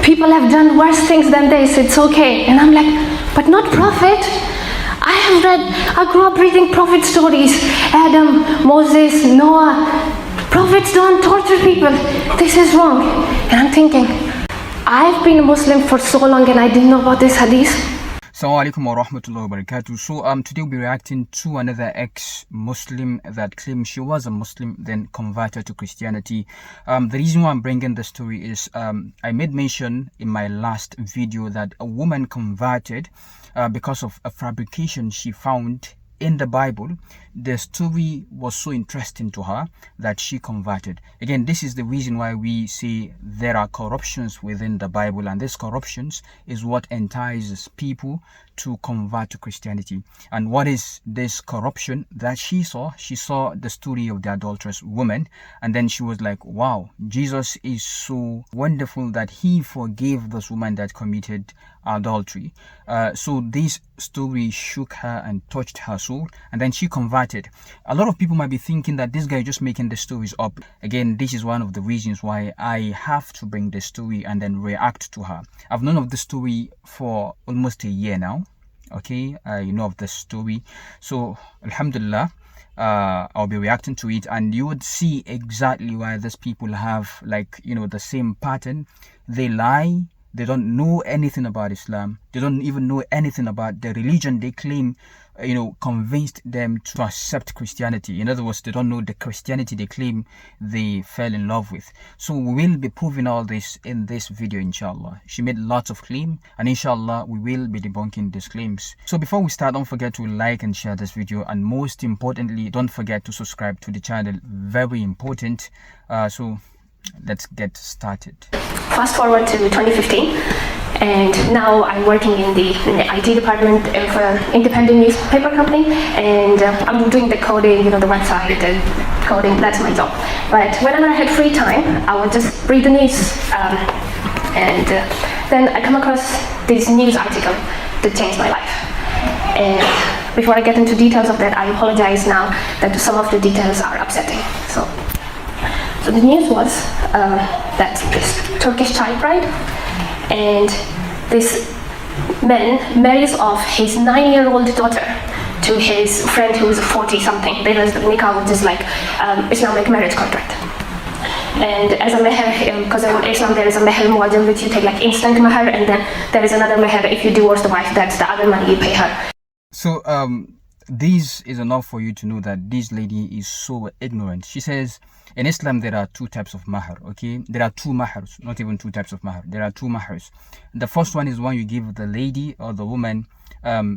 people have done worse things than this, it's okay. And I'm like, but not Prophet. I grew up reading Prophet stories. Adam, Moses, Noah. Prophets don't torture people. This is wrong. And I'm thinking, I've been a Muslim for so long and I didn't know about this hadith. Assalamu alaikum wa rahmatullahi wa barakatuh. So today we'll be reacting to another ex-Muslim that claims she was a Muslim then converted to Christianity. The reason why I'm bringing the story is I made mention in my last video that a woman converted because of a fabrication she found in the Bible. The story was so interesting to her that she converted. Again, this is the reason why we say there are corruptions within the Bible, and this corruptions is what entices people to convert to Christianity. And what is this corruption that she saw? She saw the story of the adulterous woman, and then she was like, wow, Jesus is so wonderful that he forgave this woman that committed adultery. So this story shook her and touched her soul, and then she converted. A lot of people might be thinking that this guy is just making the stories up. Again, this is one of the reasons why I have to bring the story and then react to her. I've known of the story for almost a year now. Okay, I know of the story, so alhamdulillah, I'll be reacting to it, and you would see exactly why these people have, like, you know, the same pattern. They lie. They don't know anything about Islam. They don't even know anything about the religion they claim, you know, convinced them to accept Christianity. In other words, they don't know the Christianity they claim they fell in love with. So we will be proving all this in this video, inshallah. She made lots of claims, and inshallah, we will be debunking these claims. So before we start, don't forget to like and share this video, and most importantly, don't forget to subscribe to the channel. Very important. So let's get started. Fast forward to 2015, and now I'm working in the IT department of an independent newspaper company, and I'm doing the coding, you know, the website and coding. That's my job. But whenever I had free time, I would just read the news, and then I come across this news article that changed my life. And before I get into details of that, I apologize now that some of the details are upsetting. So the news was that this Turkish child bride, and this man marries off his 9-year-old daughter to his friend who is 40-something. There is the nikah, which is like Islamic marriage contract. And as a meher, because in Islam there is a meher muwajjal, which you take like instant meher, and then there is another meher if you divorce the wife, that's the other money you pay her. So this is enough for you to know that this lady is so ignorant. She says, in Islam, there are two types of mahar, okay? There are two mahars, not even two types of mahar. There are two mahars. The first one is one you give the lady or the woman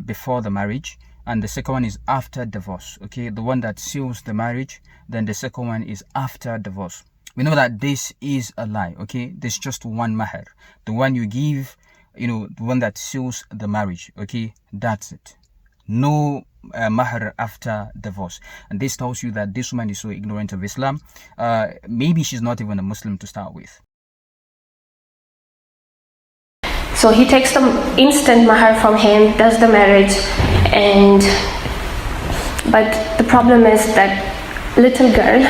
before the marriage, and the second one is after divorce, okay? The one that seals the marriage, then the second one is after divorce. We know that this is a lie, okay? There's just one mahar. The one you give, you know, the one that seals the marriage, okay? That's it. No mahar after divorce. And this tells you that this woman is so ignorant of Islam. Maybe she's not even a Muslim to start with. So he takes the instant mahar from him, does the marriage, but the problem is that little girl,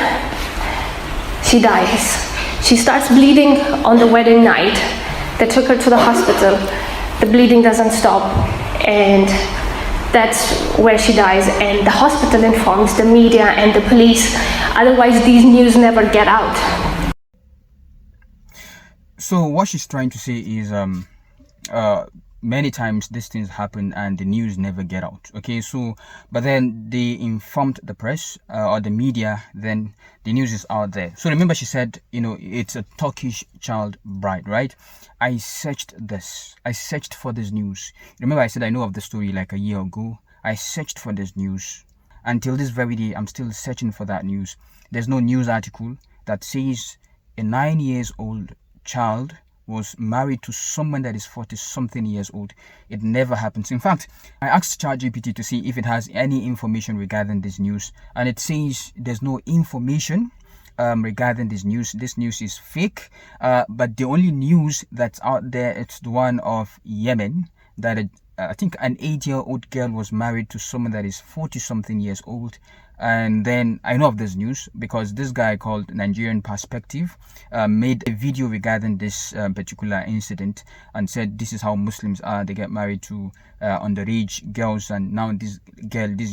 she dies. She starts bleeding on the wedding night. They took her to the hospital. The bleeding doesn't stop, and that's where she dies, and the hospital informs the media and the police. Otherwise, these news never get out. So what she's trying to say is many times these things happen and the news never get out, okay? So but then they informed the press or the media, then the news is out there. So remember, she said, you know, it's a Turkish child bride, right? I searched for this news. Remember, I said I know of the story like a year ago. I searched for this news. Until this very day, I'm still searching for that news. There's no news article that says a 9-year-old child was married to someone that is 40-something years old. It never happens. In fact, I asked ChatGPT to see if it has any information regarding this news, and it says there's no information regarding this news. This news is fake, but the only news that's out there, it's the one of Yemen, that I think an 8-year-old girl was married to someone that is 40-something years old, And then I know of this news because this guy called Nigerian Perspective made a video regarding this particular incident and said this is how Muslims are. They get married to underage girls, and now this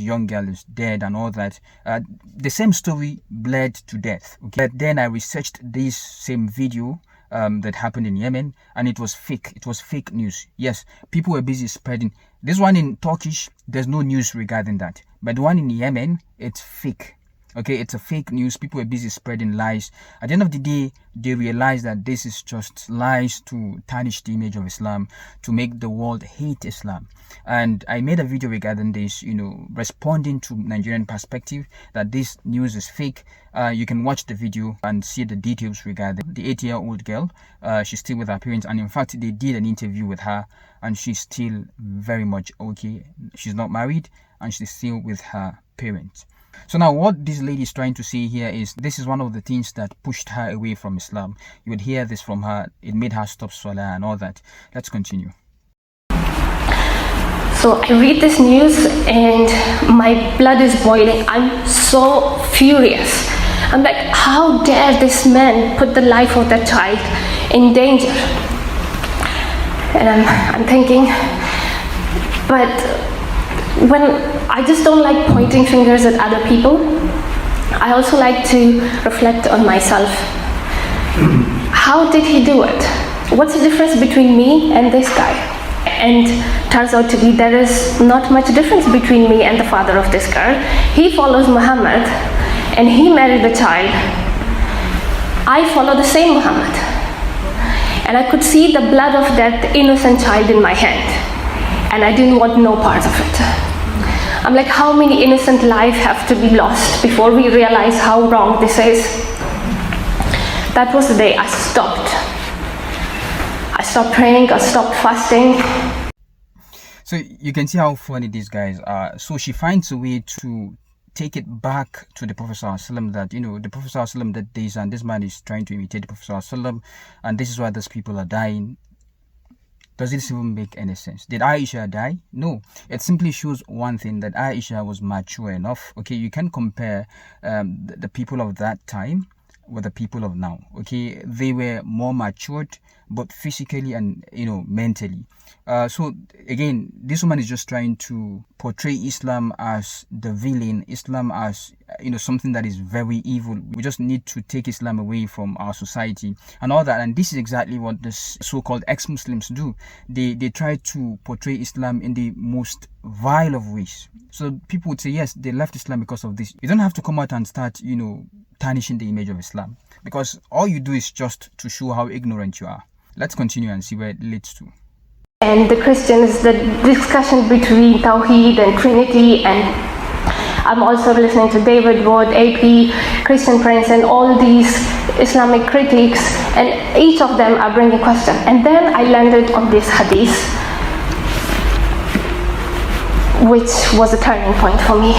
young girl is dead and all that. The same story bled to death. Okay, but then I researched this same video that happened in Yemen, and it was fake. It was fake news. Yes, people were busy spreading. This one in Turkish, there's no news regarding that. But the one in Yemen, it's fake. Okay, it's a fake news. People were busy spreading lies. At the end of the day, they realized that this is just lies to tarnish the image of Islam, to make the world hate Islam. And I made a video regarding this, responding to Nigerian Perspective that this news is fake. You can watch the video and see the details regarding the 8-year-old girl. She's still with her parents, and in fact, they did an interview with her, and she's still very much okay. She's not married, and she's still with her parents. So now what this lady is trying to say here is this is one of the things that pushed her away from Islam. You would hear this from her. It made her stop Salah and all that. Let's continue. So I read this news and my blood is boiling. I'm so furious. I'm like, how dare this man put the life of that child in danger? And I'm thinking, but when I just don't like pointing fingers at other people, I also like to reflect on myself. How did he do it? What's the difference between me and this guy? And turns out to be there is not much difference between me and the father of this girl. He follows Muhammad and he married the child. I follow the same Muhammad. And I could see the blood of that innocent child in my hand. And I didn't want no part of it. I'm like, how many innocent lives have to be lost before we realize how wrong this is? That was the day I stopped. I stopped praying, I stopped fasting. So you can see how funny these guys are. So she finds a way to take it back to the Prophet ﷺ that, the Prophet ﷺ did this, and this man is trying to imitate the Prophet ﷺ, and this is why these people are dying. Does this even make any sense? Did Aisha die? No. It simply shows one thing, that Aisha was mature enough. Okay, you can compare the people of that time with the people of now. Okay, they were more matured, both physically and mentally. So again, this woman is just trying to portray Islam as the villain, Islam as something that is very evil. We just need to take Islam away from our society and all that. And this is exactly what this so-called ex-Muslims do. They try to portray Islam in the most vile of ways. So people would say, yes, they left Islam because of this. You don't have to come out and start tarnishing the image of Islam, because all you do is just to show how ignorant you are. Let's continue and see where it leads to. And the Christians, the discussion between Tawheed and Trinity, and I'm also listening to David Wood, AP, Christian Prince, and all these Islamic critics, and each of them are bringing questions. And then I landed on this hadith, which was a turning point for me.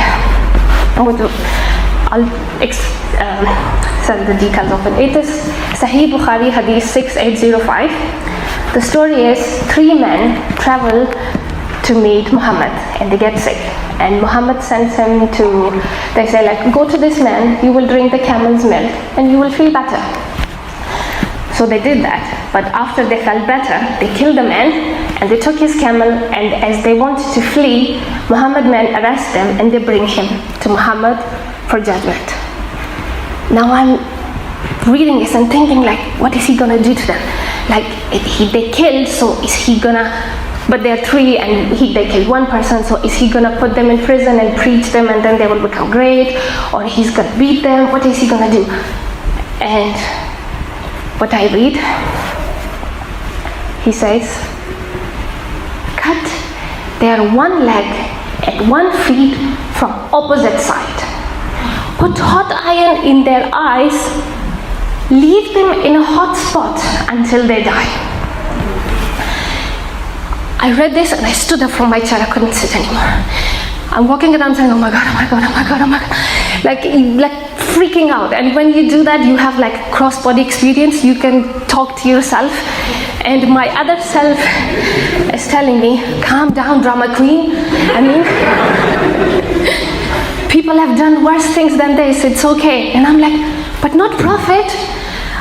I'll send the details of it. It is Sahih Bukhari Hadith 6805. The story is 3 men travel to meet Muhammad and they get sick. And Muhammad sends him to, they say like, go to this man, you will drink the camel's milk and you will feel better. So they did that. But after they felt better, they killed the man and they took his camel, and as they wanted to flee, Muhammad men arrest them and they bring him to Muhammad for judgment. Now I'm reading this and thinking like, what is he gonna do to them? Like, they killed, so is he gonna, but they're 3 and they killed 1 person, so is he gonna put them in prison and preach them and then they will become great? Or he's gonna beat them? What is he gonna do? And what I read, he says, cut their 1 leg and 1 feet from opposite side. Put hot iron in their eyes, leave them in a hot spot until they die. I read this and I stood up from my chair. I couldn't sit anymore. I'm walking around saying, oh my God, oh my God, oh my God, oh my God. Like freaking out. And when you do that, you have like cross-body experience. You can talk to yourself. And my other self is telling me, calm down, drama queen. I mean, People have done worse things than this, it's okay. And I'm like, but not prophet.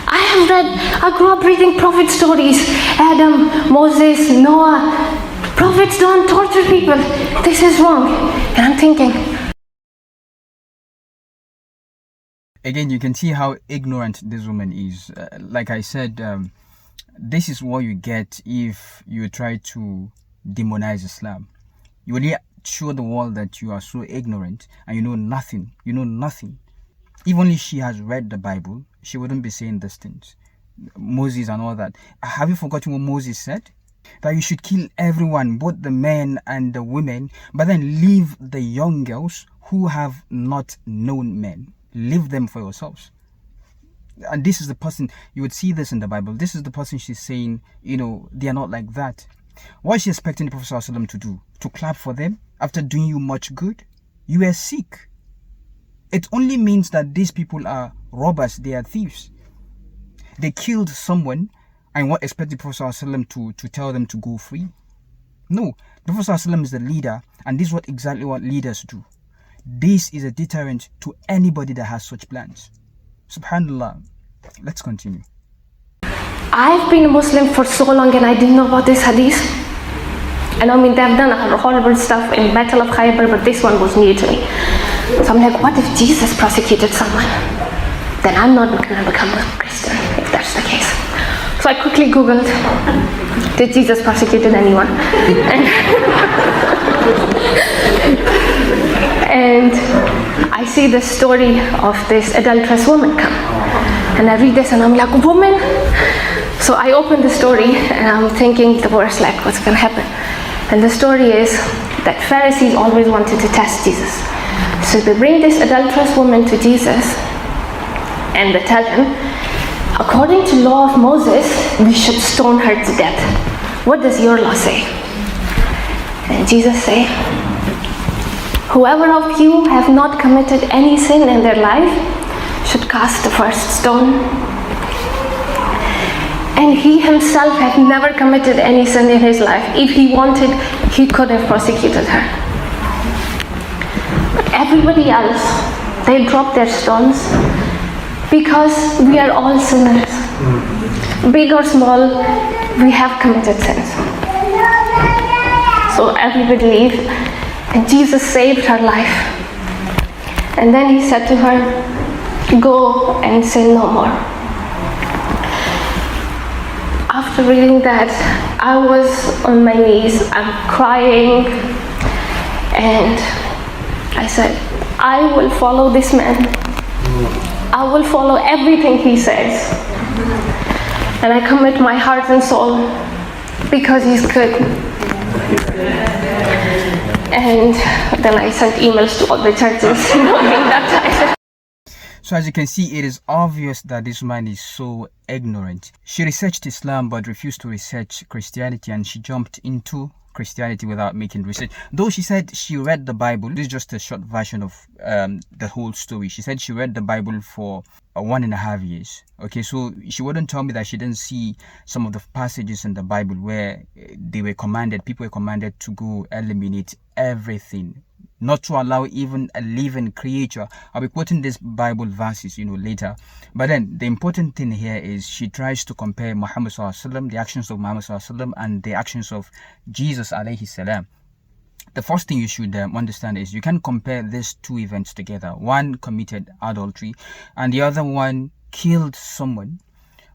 I grew up reading prophet stories. Adam, Moses, Noah. Prophets don't torture people. This is wrong. And I'm thinking. Again, you can see how ignorant this woman is. Like I said, this is what you get if you try to demonize Islam. You really show the world that you are so ignorant and you know nothing. You know nothing. If only she has read the Bible, she wouldn't be saying these things. Moses and all that. Have you forgotten what Moses said? That you should kill everyone, both the men and the women, but then leave the young girls who have not known men. Leave them for yourselves. And this is the person, you would see this in the Bible. This is the person she's saying, they are not like that. What is she expecting the Prophet ﷺ to do? To clap for them after doing you much good? You were sick. It only means that these people are robbers, they are thieves. They killed someone and what expect the Prophet ﷺ to tell them to go free? No, the Prophet ﷺ is the leader, and this is exactly what leaders do. This is a deterrent to anybody that has such plans. Subhanallah. Let's continue. I've been a Muslim for so long and I didn't know about this hadith. And I mean, they've done horrible stuff in Battle of Khaybar, but this one was new to me. So I'm like, what if Jesus prosecuted someone? Then I'm not going to become a Christian, if that's the case. So I quickly Googled, did Jesus prosecute anyone? And I see the story of this adulterous woman come. And I read this and I'm like, woman? So I open the story and I'm thinking the worst, like what's going to happen? And the story is that Pharisees always wanted to test Jesus. So they bring this adulterous woman to Jesus and they tell him, according to law of Moses, we should stone her to death. What does your law say? And Jesus say, whoever of you have not committed any sin in their life should cast the first stone. And he himself had never committed any sin in his life. If he wanted, he could have prosecuted her. But everybody else, they drop their stones because we are all sinners. Big or small, we have committed sins. So everybody leave, and Jesus saved her life. And then he said to her, go and sin no more. After reading that, I was on my knees, I'm crying, and I said, I will follow this man. I will follow everything he says. And I commit my heart and soul because he's good. And then I sent emails to all the churches, being baptized. So as you can see, it is obvious that this man is so ignorant. She researched Islam but refused to research Christianity, and she jumped into Christianity without making research. Though she said she read the Bible, this is just a short version of the whole story. She said she read the Bible for 1.5 years. Okay, so she wouldn't tell me that she didn't see some of the passages in the Bible where people were commanded to go eliminate everything, not to allow even a living creature. I'll be quoting these Bible verses, later. But then the important thing here is she tries to compare Muhammad sallallahu alaihi wasallam, the actions of Muhammad sallallahu alaihi wasallam, and the actions of Jesus alayhi salam. The first thing you should understand is you can compare these two events together. One committed adultery and the other one killed someone.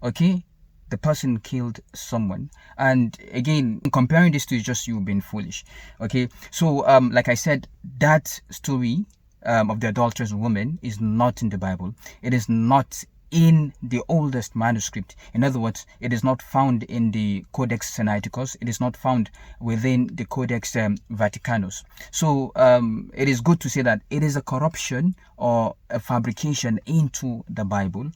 Okay? The person killed someone. And again, comparing this to is just you being foolish. Okay? So, like I said, that story of the adulterous woman is not in the Bible. It is not in the oldest manuscript. In other words, it is not found in the Codex Sinaiticus. It is not found within the Codex Vaticanus. So it is good to say that it is a corruption or a fabrication into the Bible.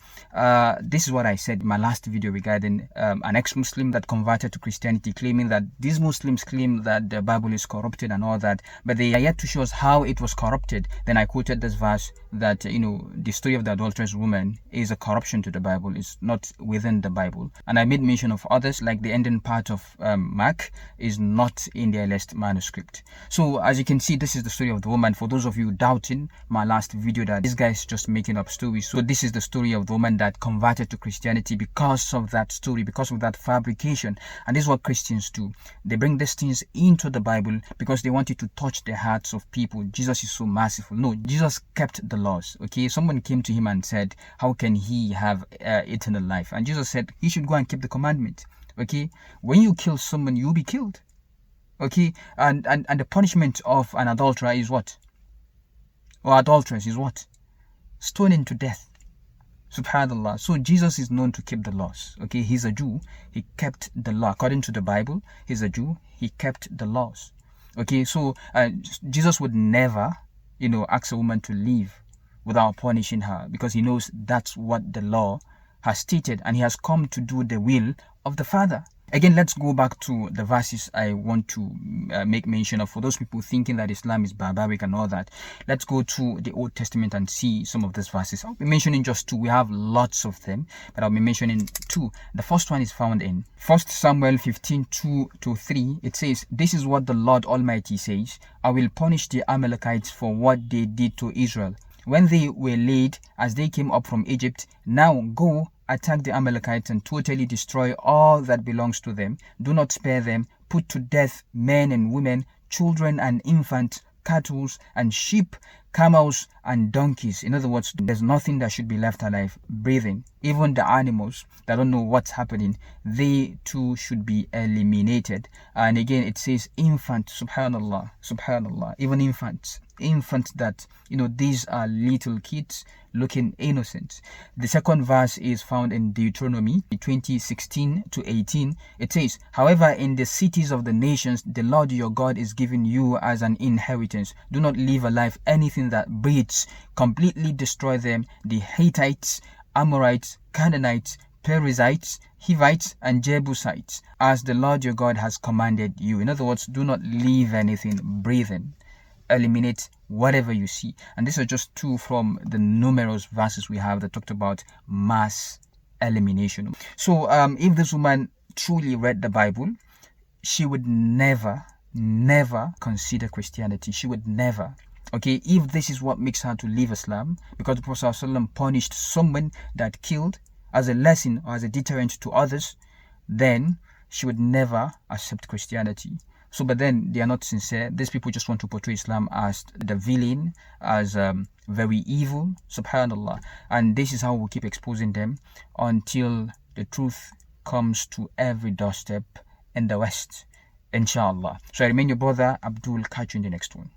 This is what I said in my last video regarding an ex-Muslim that converted to Christianity, claiming that these Muslims claim that the Bible is corrupted and all that, but they are yet to show us how it was corrupted. Then I quoted this verse that, the story of the adulterous woman is a corruption to the Bible. It's not within the Bible. And I made mention of others, like the ending part of Mark is not in the earliest manuscript. So as you can see, this is the story of the woman. For those of you doubting my last video that this guy is just making up stories, so this is the story of the woman that converted to Christianity because of that story, because of that fabrication. And this is what Christians do. They bring these things into the Bible because they want it to touch the hearts of people. Jesus is so merciful. No, Jesus kept the laws. Okay, someone came to him and said, how can he have eternal life? And Jesus said he should go and keep the commandment. Okay, when you kill someone, you'll be killed. Okay, and the punishment of an adulterer is what? Or adulteress is what? Stoning to death. Subhanallah. So Jesus is known to keep the laws. Okay, he's a Jew. He kept the law. According to the Bible, he's a Jew. He kept the laws. Okay, so Jesus would never, ask a woman to leave without punishing her, because he knows that's what the law has stated, and he has come to do the will of the Father. Again, let's go back to the verses I want to make mention of. For those people thinking that Islam is barbaric and all that, let's go to the Old Testament and see some of these verses. I'll be mentioning just two. We have lots of them, but I'll be mentioning two. The first one is found in 1 Samuel 15:2-3. It says, "This is what the Lord Almighty says, I will punish the Amalekites for what they did to Israel when they were laid as they came up from Egypt. Now go, attack the Amalekites and totally destroy all that belongs to them. Do not spare them. Put to death men and women, children and infants, cattle and sheep, camels and donkeys." In other words, there's nothing that should be left alive, breathing. Even the animals that don't know what's happening, they too should be eliminated. And again, it says infant. Subhanallah, subhanallah. Even infants that, these are little kids looking innocent. The second verse is found in Deuteronomy 20:16-18. It says, "However, in the cities of the nations, the Lord your God is giving you as an inheritance. Do not leave alive anything that breathes. Completely destroy them, the Hittites, Amorites, Canaanites, Perizzites, Hivites, and Jebusites, as the Lord your God has commanded you." In other words, do not leave anything breathing. Eliminate whatever you see. And these are just two from the numerous verses we have that talked about mass elimination. So if this woman truly read the Bible, she would never consider Christianity. She would never. Okay, if this is what makes her to leave Islam, because the Prophet ﷺ punished someone that killed as a lesson or as a deterrent to others, then she would never accept Christianity. So, but then they are not sincere. These people just want to portray Islam as the villain, as very evil, subhanallah. And this is how we'll keep exposing them until the truth comes to every doorstep in the West, inshallah. So I remain your brother Abdul. Catch you in the next one.